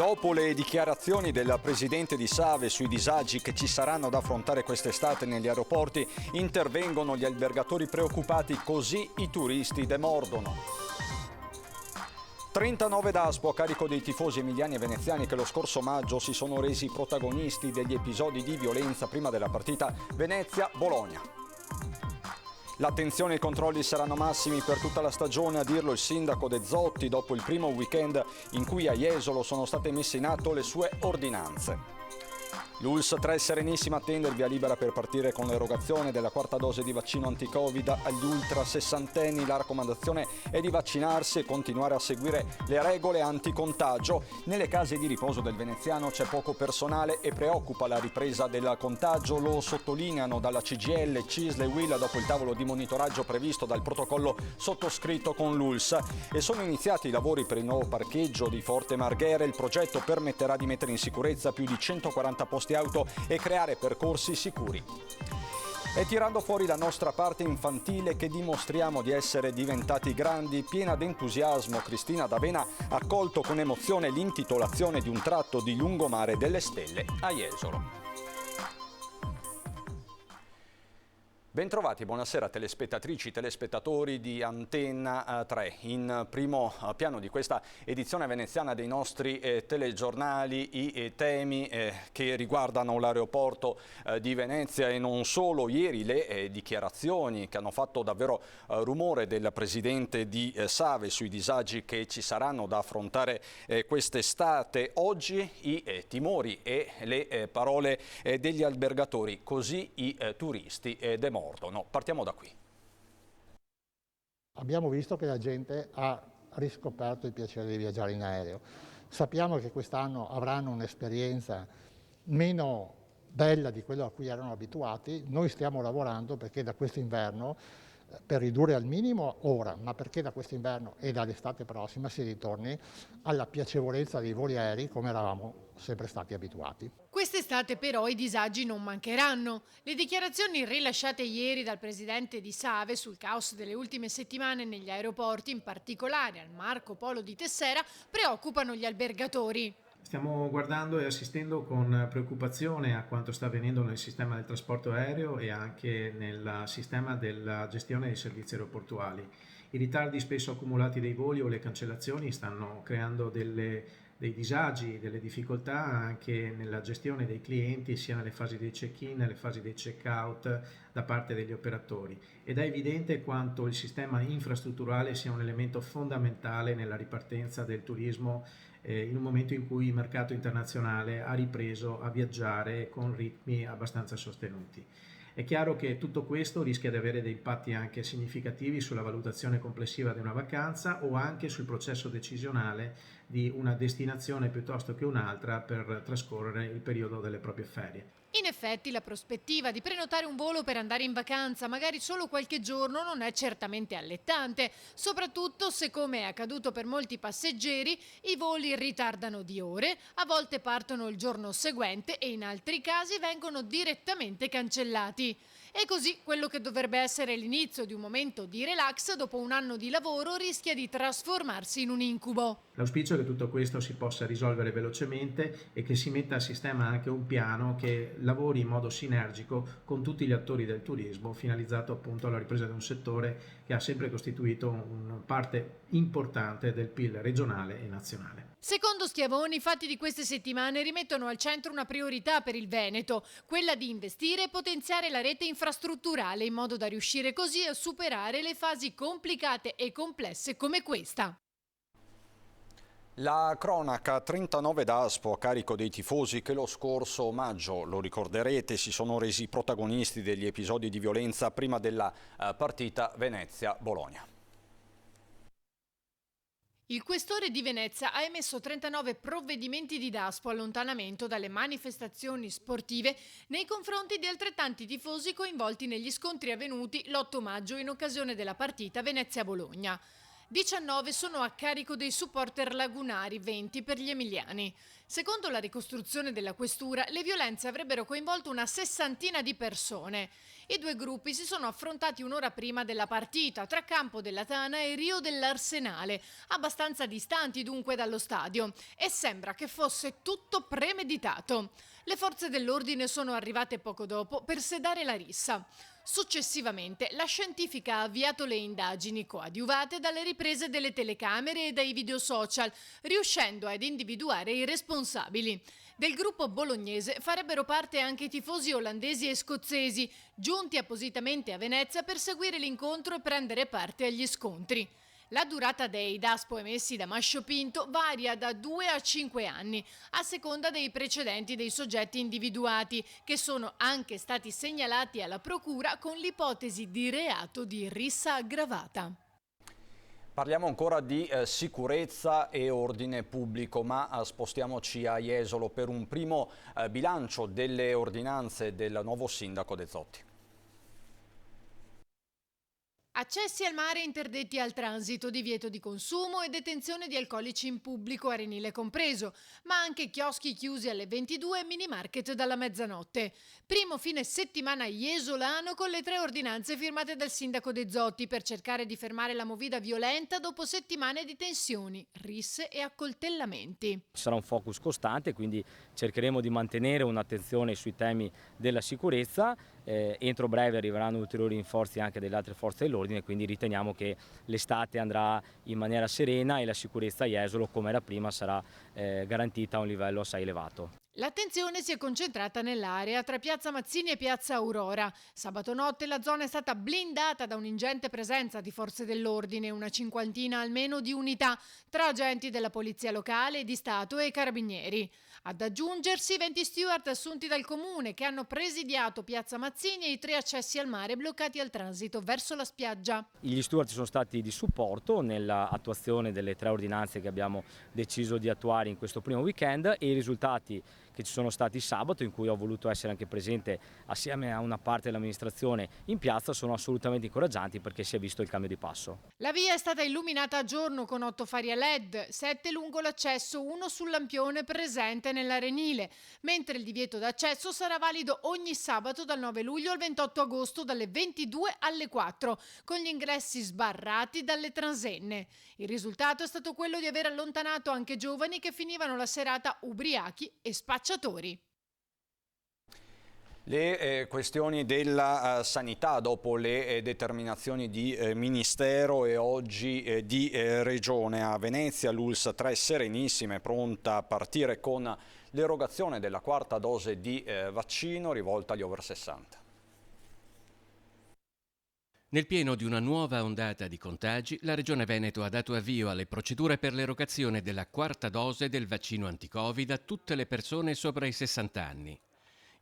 Dopo le dichiarazioni del presidente di Save sui disagi che ci saranno da affrontare quest'estate negli aeroporti, intervengono gli albergatori preoccupati, così i turisti demordono. 39 DASPO a carico dei tifosi emiliani e veneziani che lo scorso maggio si sono resi protagonisti degli episodi di violenza prima della partita Venezia-Bologna. L'attenzione e i controlli saranno massimi per tutta la stagione, a dirlo il sindaco De Zotti dopo il primo weekend in cui a Jesolo sono state messe in atto le sue ordinanze. L'ULSS 3 serenissima attende il via libera per partire con l'erogazione della quarta dose di vaccino anti-Covid agli ultra sessantenni. La raccomandazione è di vaccinarsi e continuare a seguire le regole anticontagio. Nelle case di riposo del veneziano c'è poco personale e preoccupa la ripresa del contagio. Lo sottolineano dalla CGIL, CISL e UIL dopo il tavolo di monitoraggio previsto dal protocollo sottoscritto con l'ULSS. E sono iniziati i lavori per il nuovo parcheggio di Forte Marghera. Il progetto permetterà di mettere in sicurezza più di 140 posti auto e creare percorsi sicuri. E tirando fuori la nostra parte infantile che dimostriamo di essere diventati grandi, piena d'entusiasmo, Cristina D'Avena ha accolto con emozione l'intitolazione di un tratto di lungomare delle Stelle a Jesolo. Bentrovati, buonasera telespettatrici, telespettatori di Antenna 3. In primo piano di questa edizione veneziana dei nostri telegiornali i temi che riguardano l'aeroporto di Venezia e non solo. Ieri le dichiarazioni che hanno fatto davvero rumore del presidente di Save sui disagi che ci saranno da affrontare quest'estate. Oggi i timori e le parole degli albergatori, così i turisti demordono. Partiamo da qui. Abbiamo visto che la gente ha riscoperto il piacere di viaggiare in aereo. Sappiamo che quest'anno avranno un'esperienza meno bella di quello a cui erano abituati. Noi stiamo lavorando perché da quest'inverno, per ridurre al minimo ora, ma perché da quest'inverno e dall'estate prossima si ritorni alla piacevolezza dei voli aerei come eravamo sempre stati abituati. Quest'estate però i disagi non mancheranno. Le dichiarazioni rilasciate ieri dal presidente di Save sul caos delle ultime settimane negli aeroporti, in particolare al Marco Polo di Tessera, preoccupano gli albergatori. Stiamo guardando e assistendo con preoccupazione a quanto sta avvenendo nel sistema del trasporto aereo e anche nel sistema della gestione dei servizi aeroportuali. I ritardi spesso accumulati dei voli o le cancellazioni stanno creando dei disagi, delle difficoltà anche nella gestione dei clienti, sia nelle fasi dei check-in, nelle fasi dei check-out da parte degli operatori. Ed è evidente quanto il sistema infrastrutturale sia un elemento fondamentale nella ripartenza del turismo in un momento in cui il mercato internazionale ha ripreso a viaggiare con ritmi abbastanza sostenuti. È chiaro che tutto questo rischia di avere dei impatti anche significativi sulla valutazione complessiva di una vacanza o anche sul processo decisionale di una destinazione piuttosto che un'altra per trascorrere il periodo delle proprie ferie. In effetti la prospettiva di prenotare un volo per andare in vacanza, magari solo qualche giorno, non è certamente allettante, soprattutto se, come è accaduto per molti passeggeri, i voli ritardano di ore, a volte partono il giorno seguente e in altri casi vengono direttamente cancellati. E così quello che dovrebbe essere l'inizio di un momento di relax dopo un anno di lavoro rischia di trasformarsi in un incubo. L'auspicio è che tutto questo si possa risolvere velocemente e che si metta a sistema anche un piano che lavori in modo sinergico con tutti gli attori del turismo, finalizzato appunto alla ripresa di un settore che ha sempre costituito una parte importante del PIL regionale e nazionale. Secondo Schiavoni, i fatti di queste settimane rimettono al centro una priorità per il Veneto, quella di investire e potenziare la rete infrastrutturale in modo da riuscire così a superare le fasi complicate e complesse come questa. La cronaca 39 DASPO a carico dei tifosi che lo scorso maggio, lo ricorderete, si sono resi protagonisti degli episodi di violenza prima della partita Venezia-Bologna. Il questore di Venezia ha emesso 39 provvedimenti di DASPO allontanamento dalle manifestazioni sportive nei confronti di altrettanti tifosi coinvolti negli scontri avvenuti l'8 maggio in occasione della partita Venezia-Bologna. 19 sono a carico dei supporter lagunari, 20 per gli emiliani. Secondo la ricostruzione della questura, le violenze avrebbero coinvolto una sessantina di persone. I due gruppi si sono affrontati un'ora prima della partita tra Campo della Tana e Rio dell'Arsenale, abbastanza distanti dunque dallo stadio, e sembra che fosse tutto premeditato. Le forze dell'ordine sono arrivate poco dopo per sedare la rissa. Successivamente la scientifica ha avviato le indagini coadiuvate dalle riprese delle telecamere e dai video social, riuscendo ad individuare i responsabili. Del gruppo bolognese farebbero parte anche i tifosi olandesi e scozzesi, giunti appositamente a Venezia per seguire l'incontro e prendere parte agli scontri. La durata dei DASPO emessi da Mascio Pinto varia da 2 a 5 anni, a seconda dei precedenti dei soggetti individuati, che sono anche stati segnalati alla Procura con l'ipotesi di reato di rissa aggravata. Parliamo ancora di sicurezza e ordine pubblico, ma spostiamoci a Jesolo per un primo bilancio delle ordinanze del nuovo sindaco De Zotti. Accessi al mare interdetti al transito, divieto di consumo e detenzione di alcolici in pubblico, arenile compreso, ma anche chioschi chiusi alle 22 e mini market dalla mezzanotte. Primo fine settimana jesolano con le 3 ordinanze firmate dal sindaco De Zotti per cercare di fermare la movida violenta dopo settimane di tensioni, risse e accoltellamenti. Sarà un focus costante, quindi cercheremo di mantenere un'attenzione sui temi della sicurezza. Entro breve arriveranno ulteriori rinforzi anche delle altre forze dell'ordine, quindi riteniamo che l'estate andrà in maniera serena e la sicurezza a Jesolo, come era prima, sarà garantita a un livello assai elevato. L'attenzione si è concentrata nell'area tra Piazza Mazzini e Piazza Aurora. Sabato notte la zona è stata blindata da un'ingente presenza di forze dell'ordine, una cinquantina almeno di unità, tra agenti della Polizia Locale, di Stato e Carabinieri. Ad aggiungersi 20 steward assunti dal comune che hanno presidiato Piazza Mazzini e i 3 accessi al mare bloccati al transito verso la spiaggia. Gli steward sono stati di supporto nell'attuazione delle 3 ordinanze che abbiamo deciso di attuare in questo primo weekend, e i risultati che ci sono stati sabato, in cui ho voluto essere anche presente assieme a una parte dell'amministrazione in piazza, sono assolutamente incoraggianti perché si è visto il cambio di passo. La via è stata illuminata a giorno con 8 fari a LED, 7 lungo l'accesso, 1 sul lampione presente nell'arenile, mentre il divieto d'accesso sarà valido ogni sabato dal 9 luglio al 28 agosto dalle 22 alle 4, con gli ingressi sbarrati dalle transenne. Il risultato è stato quello di aver allontanato anche giovani che finivano la serata ubriachi e spacciatori. Le questioni della sanità dopo le determinazioni di Ministero e oggi di Regione. A Venezia l'ULSS 3 serenissima, è pronta a partire con l'erogazione della 4ª dose di vaccino rivolta agli over 60. Nel pieno di una nuova ondata di contagi, la Regione Veneto ha dato avvio alle procedure per l'erogazione della 4ª dose del vaccino anti-Covid a tutte le persone sopra i 60 anni.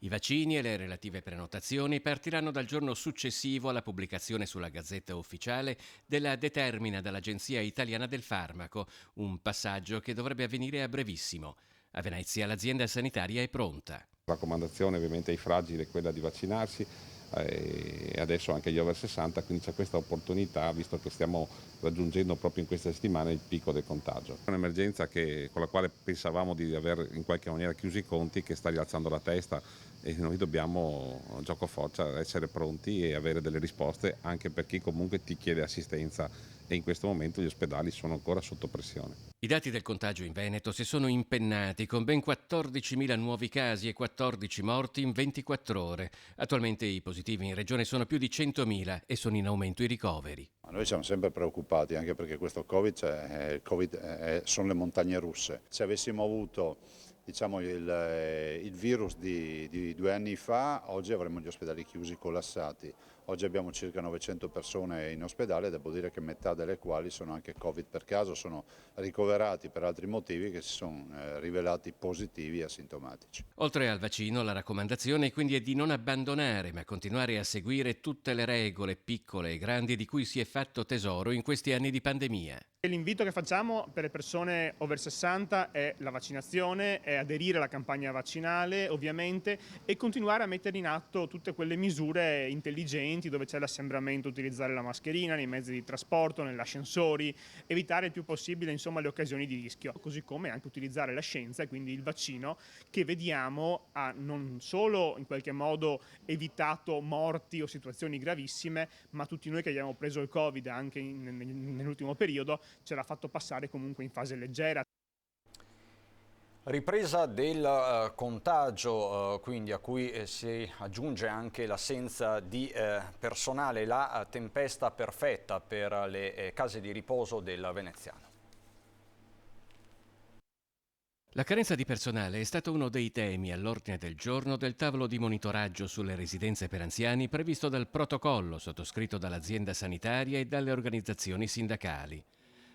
I vaccini e le relative prenotazioni partiranno dal giorno successivo alla pubblicazione sulla Gazzetta Ufficiale della determina dall'Agenzia Italiana del Farmaco, un passaggio che dovrebbe avvenire a brevissimo. A Venezia l'azienda sanitaria è pronta. La raccomandazione ovviamente ai fragili è quella di vaccinarsi, e adesso anche gli over 60, quindi c'è questa opportunità, visto che stiamo raggiungendo proprio in queste settimane il picco del contagio. È un'emergenza con la quale pensavamo di aver in qualche maniera chiuso i conti, che sta rialzando la testa, e noi dobbiamo, gioco forza, essere pronti e avere delle risposte anche per chi comunque ti chiede assistenza, e in questo momento gli ospedali sono ancora sotto pressione. I dati del contagio in Veneto si sono impennati con ben 14.000 nuovi casi e 14 morti in 24 ore. Attualmente i positivi in regione sono più di 100.000 e sono in aumento i ricoveri. Noi siamo sempre preoccupati, anche perché questo Covid sono le montagne russe. Se avessimo avuto il virus di 2 anni fa, oggi avremmo gli ospedali chiusi, collassati. Oggi abbiamo circa 900 persone in ospedale, devo dire che metà delle quali sono anche Covid per caso, sono ricoverati per altri motivi che si sono rivelati positivi e asintomatici. Oltre al vaccino, la raccomandazione quindi è di non abbandonare, ma continuare a seguire tutte le regole, piccole e grandi, di cui si è fatto tesoro in questi anni di pandemia. L'invito che facciamo per le persone over 60 è la vaccinazione, è aderire alla campagna vaccinale ovviamente, e continuare a mettere in atto tutte quelle misure intelligenti momenti dove c'è l'assembramento utilizzare la mascherina, nei mezzi di trasporto, negli ascensori, evitare il più possibile insomma le occasioni di rischio, così come anche utilizzare la scienza e quindi il vaccino, che vediamo ha non solo in qualche modo evitato morti o situazioni gravissime, ma tutti noi che abbiamo preso il Covid anche nell'ultimo periodo ce l'ha fatto passare comunque in fase leggera. Ripresa del contagio, quindi a cui si aggiunge anche l'assenza di personale, la tempesta perfetta per le case di riposo del veneziano. La carenza di personale è stato uno dei temi all'ordine del giorno del tavolo di monitoraggio sulle residenze per anziani previsto dal protocollo sottoscritto dall'azienda sanitaria e dalle organizzazioni sindacali.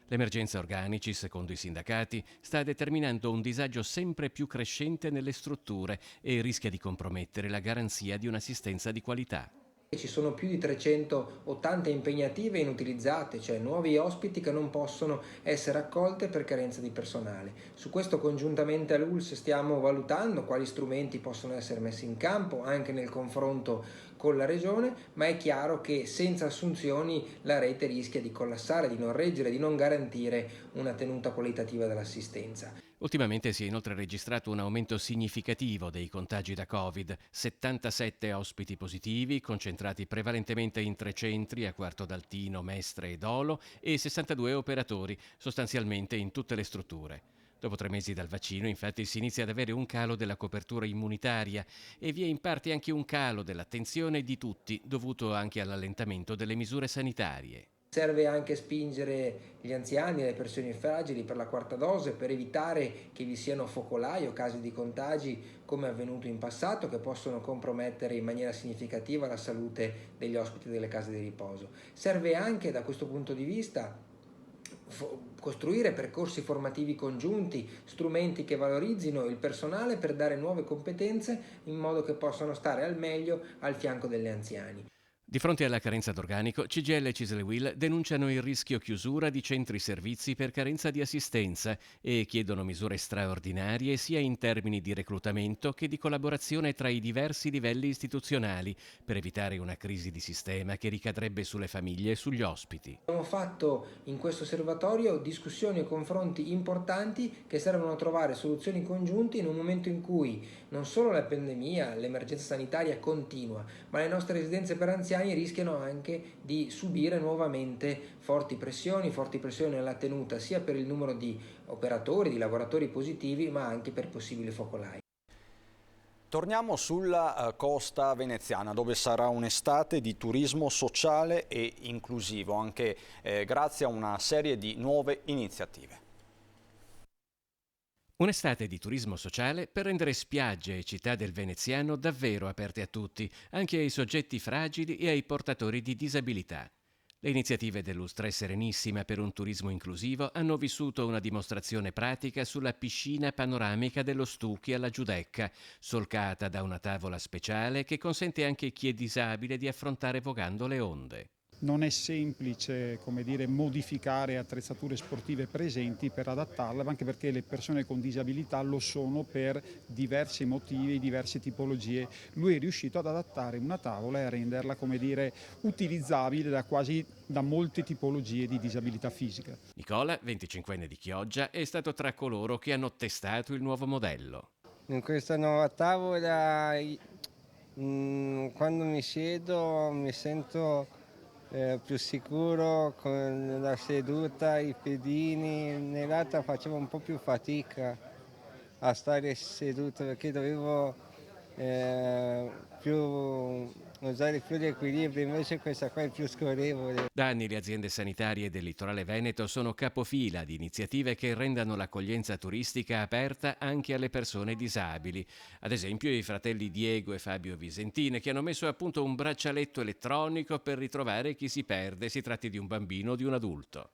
L'emergenza organici, secondo i sindacati, sta determinando un disagio sempre più crescente nelle strutture e rischia di compromettere la garanzia di un'assistenza di qualità. Ci sono più di 380 impegnative inutilizzate, cioè nuovi ospiti che non possono essere accolte per carenza di personale. Su questo congiuntamente all'ULSS stiamo valutando quali strumenti possono essere messi in campo anche nel confronto con la Regione, ma è chiaro che senza assunzioni la rete rischia di collassare, di non reggere, di non garantire una tenuta qualitativa dell'assistenza. Ultimamente si è inoltre registrato un aumento significativo dei contagi da Covid, 77 ospiti positivi concentrati prevalentemente in 3 centri a Quarto d'Altino, Mestre e Dolo e 62 operatori, sostanzialmente in tutte le strutture. Dopo 3 mesi dal vaccino, infatti, si inizia ad avere un calo della copertura immunitaria e vi è in parte anche un calo dell'attenzione di tutti, dovuto anche all'allentamento delle misure sanitarie. Serve anche spingere gli anziani e le persone fragili per la 4ª dose per evitare che vi siano focolai o casi di contagi come è avvenuto in passato che possono compromettere in maniera significativa la salute degli ospiti delle case di riposo. Serve anche da questo punto di vista costruire percorsi formativi congiunti, strumenti che valorizzino il personale per dare nuove competenze in modo che possano stare al meglio al fianco degli anziani. Di fronte alla carenza d'organico, CGIL e CISL-UIL denunciano il rischio chiusura di centri servizi per carenza di assistenza e chiedono misure straordinarie sia in termini di reclutamento che di collaborazione tra i diversi livelli istituzionali per evitare una crisi di sistema che ricadrebbe sulle famiglie e sugli ospiti. Abbiamo fatto in questo osservatorio discussioni e confronti importanti che servono a trovare soluzioni congiunte in un momento in cui non solo la pandemia, l'emergenza sanitaria continua, ma le nostre residenze per anziani rischiano anche di subire nuovamente forti pressioni nella tenuta sia per il numero di operatori, di lavoratori positivi, ma anche per possibili focolai. Torniamo sulla costa veneziana, dove sarà un'estate di turismo sociale e inclusivo, anche grazie a una serie di nuove iniziative. Un'estate di turismo sociale per rendere spiagge e città del veneziano davvero aperte a tutti, anche ai soggetti fragili e ai portatori di disabilità. Le iniziative dell'Ustre Serenissima per un turismo inclusivo hanno vissuto una dimostrazione pratica sulla piscina panoramica dello Stucchi alla Giudecca, solcata da una tavola speciale che consente anche a chi è disabile di affrontare vogando le onde. Non è semplice, modificare attrezzature sportive presenti per adattarle, anche perché le persone con disabilità lo sono per diversi motivi, diverse tipologie. Lui è riuscito ad adattare una tavola e a renderla, utilizzabile da molte tipologie di disabilità fisica. Nicola, 25enne di Chioggia, è stato tra coloro che hanno testato il nuovo modello. In questa nuova tavola, quando mi siedo, mi sento più sicuro con la seduta, i piedini. Nell'altra facevo un po' più fatica a stare seduto perché dovevo usare più l'equilibrio, invece questa qua è più scorrevole. Da anni le aziende sanitarie del litorale veneto sono capofila di iniziative che rendano l'accoglienza turistica aperta anche alle persone disabili. Ad esempio i fratelli Diego e Fabio Visentine, che hanno messo a punto un braccialetto elettronico per ritrovare chi si perde, si tratti di un bambino o di un adulto.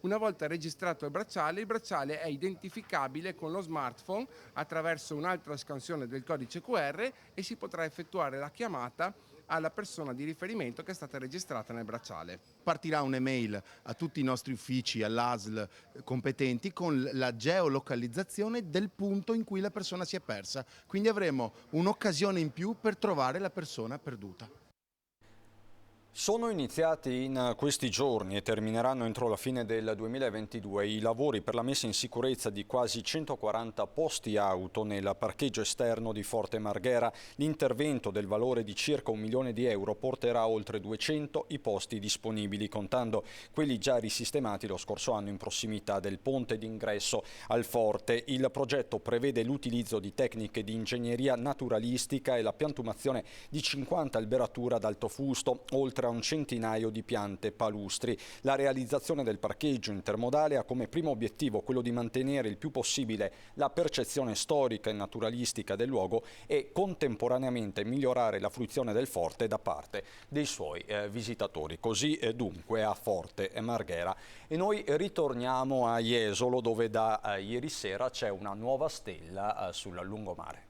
Una volta registrato il bracciale è identificabile con lo smartphone attraverso un'altra scansione del codice QR e si potrà effettuare la chiamata alla persona di riferimento che è stata registrata nel bracciale. Partirà un'email a tutti i nostri uffici, all'ASL competenti, con la geolocalizzazione del punto in cui la persona si è persa. Quindi avremo un'occasione in più per trovare la persona perduta. Sono iniziati in questi giorni e termineranno entro la fine del 2022 i lavori per la messa in sicurezza di quasi 140 posti auto nel parcheggio esterno di Forte Marghera. L'intervento del valore di circa €1 milione porterà oltre 200 i posti disponibili, contando quelli già risistemati lo scorso anno in prossimità del ponte d'ingresso al Forte. Il progetto prevede l'utilizzo di tecniche di ingegneria naturalistica e la piantumazione di 50 alberature ad alto fusto, oltre a un centinaio di piante palustri. La realizzazione del parcheggio intermodale ha come primo obiettivo quello di mantenere il più possibile la percezione storica e naturalistica del luogo e contemporaneamente migliorare la fruizione del Forte da parte dei suoi visitatori. Così dunque a Forte Marghera. E noi ritorniamo a Jesolo, dove da ieri sera c'è una nuova stella sul lungomare.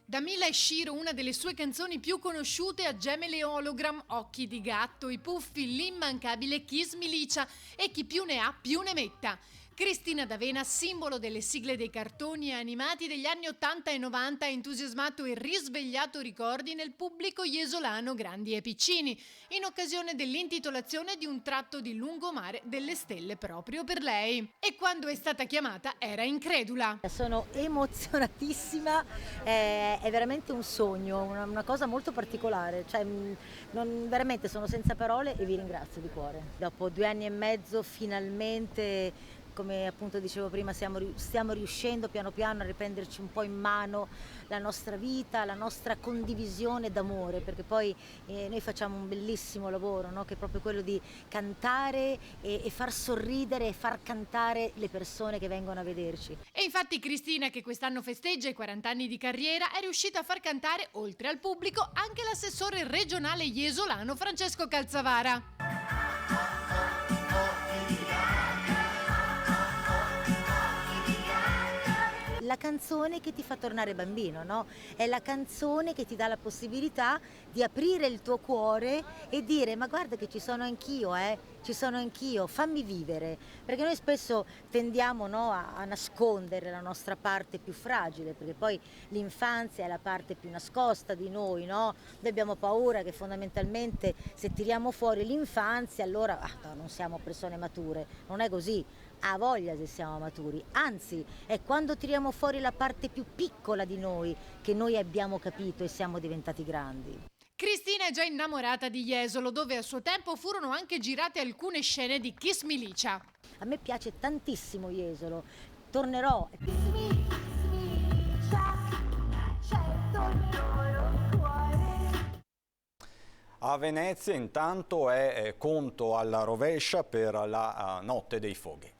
Da Mila e Shiro, una delle sue canzoni più conosciute, a Gemele Hologram, Occhi di gatto, i Puffi, l'immancabile Kiss Milicia e chi più ne ha più ne metta. Cristina D'Avena, simbolo delle sigle dei cartoni animati degli anni 80 e 90, ha entusiasmato e risvegliato ricordi nel pubblico jesolano, grandi e piccini, in occasione dell'intitolazione di un tratto di lungomare delle stelle proprio per lei. E quando è stata chiamata era incredula. Sono emozionatissima, è veramente un sogno, una cosa molto particolare, cioè, veramente sono senza parole e vi ringrazio di cuore. Dopo 2 anni e mezzo finalmente, come appunto dicevo prima, stiamo riuscendo piano piano a riprenderci un po' in mano la nostra vita, la nostra condivisione d'amore, perché poi noi facciamo un bellissimo lavoro, no? Che è proprio quello di cantare e far sorridere e far cantare le persone che vengono a vederci. E infatti Cristina, che quest'anno festeggia i 40 anni di carriera, è riuscita a far cantare, oltre al pubblico, anche l'assessore regionale jesolano Francesco Calzavara. La canzone che ti fa tornare bambino, no? È la canzone che ti dà la possibilità di aprire il tuo cuore e dire: ma guarda che ci sono anch'io, ci sono anch'io, fammi vivere. Perché noi spesso tendiamo, no, a nascondere la nostra parte più fragile, perché poi l'infanzia è la parte più nascosta di noi, no? Noi abbiamo paura che fondamentalmente se tiriamo fuori l'infanzia allora non siamo persone mature. Non è così. Ha voglia se siamo maturi, anzi è quando tiriamo fuori la parte più piccola di noi che noi abbiamo capito e siamo diventati grandi. Cristina è già innamorata di Jesolo, dove a suo tempo furono anche girate alcune scene di Kiss Milicia. A me piace tantissimo Jesolo, tornerò. A Venezia intanto è conto alla rovescia per la notte dei fuochi.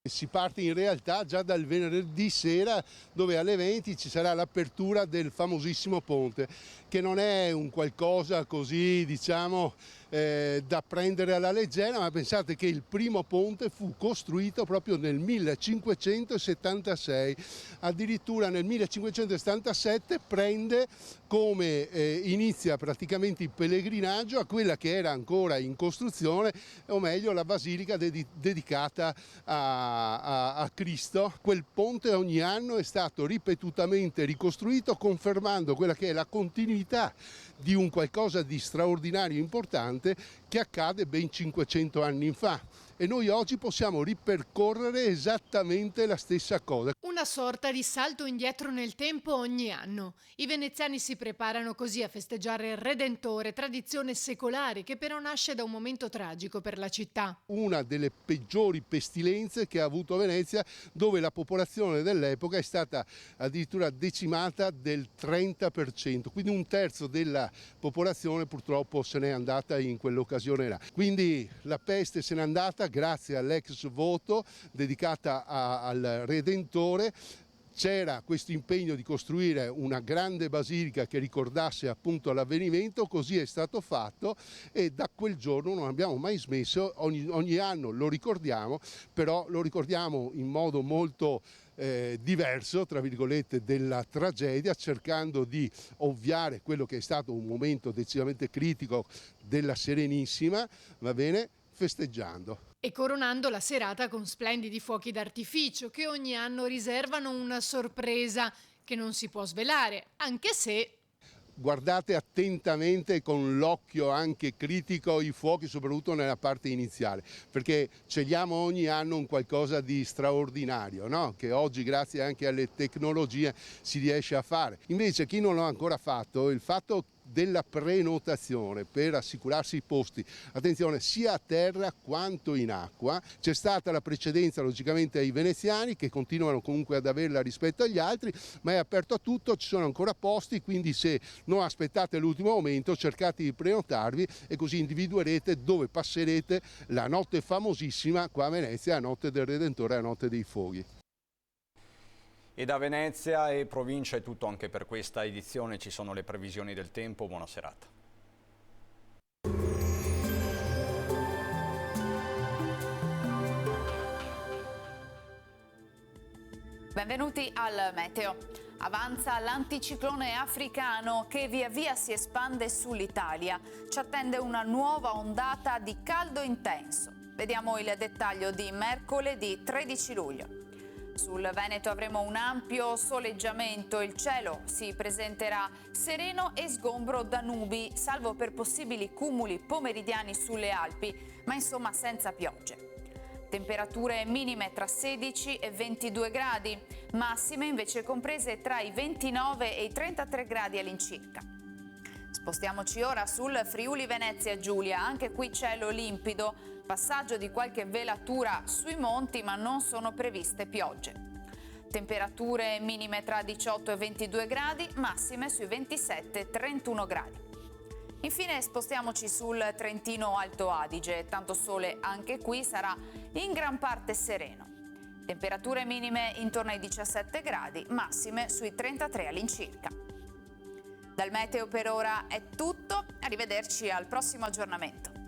Si parte in realtà già dal venerdì sera, dove alle 20 ci sarà l'apertura del famosissimo ponte, che non è un qualcosa così, diciamo, da prendere alla leggera, ma pensate che il primo ponte fu costruito proprio nel 1576, addirittura nel 1577 prende come inizia praticamente il pellegrinaggio a quella che era ancora in costruzione, o meglio la basilica dedicata a Cristo. Quel ponte ogni anno è stato ripetutamente ricostruito, confermando quella che è la continuità di un qualcosa di straordinario e importante che accade ben 500 anni fa. E noi oggi possiamo ripercorrere esattamente la stessa cosa. Una sorta di salto indietro nel tempo ogni anno. I veneziani si preparano così a festeggiare il Redentore, tradizione secolare che però nasce da un momento tragico per la città. Una delle peggiori pestilenze che ha avuto Venezia, dove la popolazione dell'epoca è stata addirittura decimata del 30%, quindi un terzo della popolazione purtroppo se n'è andata in quell'occasione là. Quindi la peste se n'è andata grazie all'ex voto dedicata al Redentore. C'era questo impegno di costruire una grande basilica che ricordasse appunto l'avvenimento, così è stato fatto e da quel giorno non abbiamo mai smesso, ogni anno lo ricordiamo, però lo ricordiamo in modo molto diverso, tra virgolette, della tragedia, cercando di ovviare quello che è stato un momento decisamente critico della Serenissima, va bene, festeggiando. E coronando la serata con splendidi fuochi d'artificio che ogni anno riservano una sorpresa che non si può svelare, anche se... Guardate attentamente con l'occhio anche critico i fuochi, soprattutto nella parte iniziale, perché scegliamo ogni anno un qualcosa di straordinario, no? Che oggi grazie anche alle tecnologie si riesce a fare. Invece chi non l'ha ancora fatto, il fatto della prenotazione per assicurarsi i posti, attenzione, sia a terra quanto in acqua. C'è stata la precedenza logicamente ai veneziani, che continuano comunque ad averla rispetto agli altri, ma è aperto a tutto, ci sono ancora posti, quindi se non aspettate l'ultimo momento cercate di prenotarvi e così individuerete dove passerete la notte famosissima qua a Venezia, la notte del Redentore, la notte dei fuochi. E da Venezia e provincia è tutto anche per questa edizione, ci sono le previsioni del tempo, buona serata. Benvenuti al Meteo. Avanza l'anticiclone africano che via via si espande sull'Italia. Ci attende una nuova ondata di caldo intenso. Vediamo il dettaglio di mercoledì 13 luglio. Sul Veneto avremo un ampio soleggiamento, il cielo si presenterà sereno e sgombro da nubi, salvo per possibili cumuli pomeridiani sulle Alpi, ma insomma senza piogge. Temperature minime tra 16 e 22 gradi, massime invece comprese tra i 29 e i 33 gradi all'incirca. Spostiamoci ora sul Friuli Venezia Giulia, anche qui cielo limpido, passaggio di qualche velatura sui monti ma non sono previste piogge. Temperature minime tra 18 e 22 gradi, massime sui 27 e 31 gradi. Infine spostiamoci sul Trentino Alto Adige, tanto sole anche qui, sarà in gran parte sereno. Temperature minime intorno ai 17 gradi, massime sui 33 all'incirca. Dal meteo per ora è tutto, arrivederci al prossimo aggiornamento.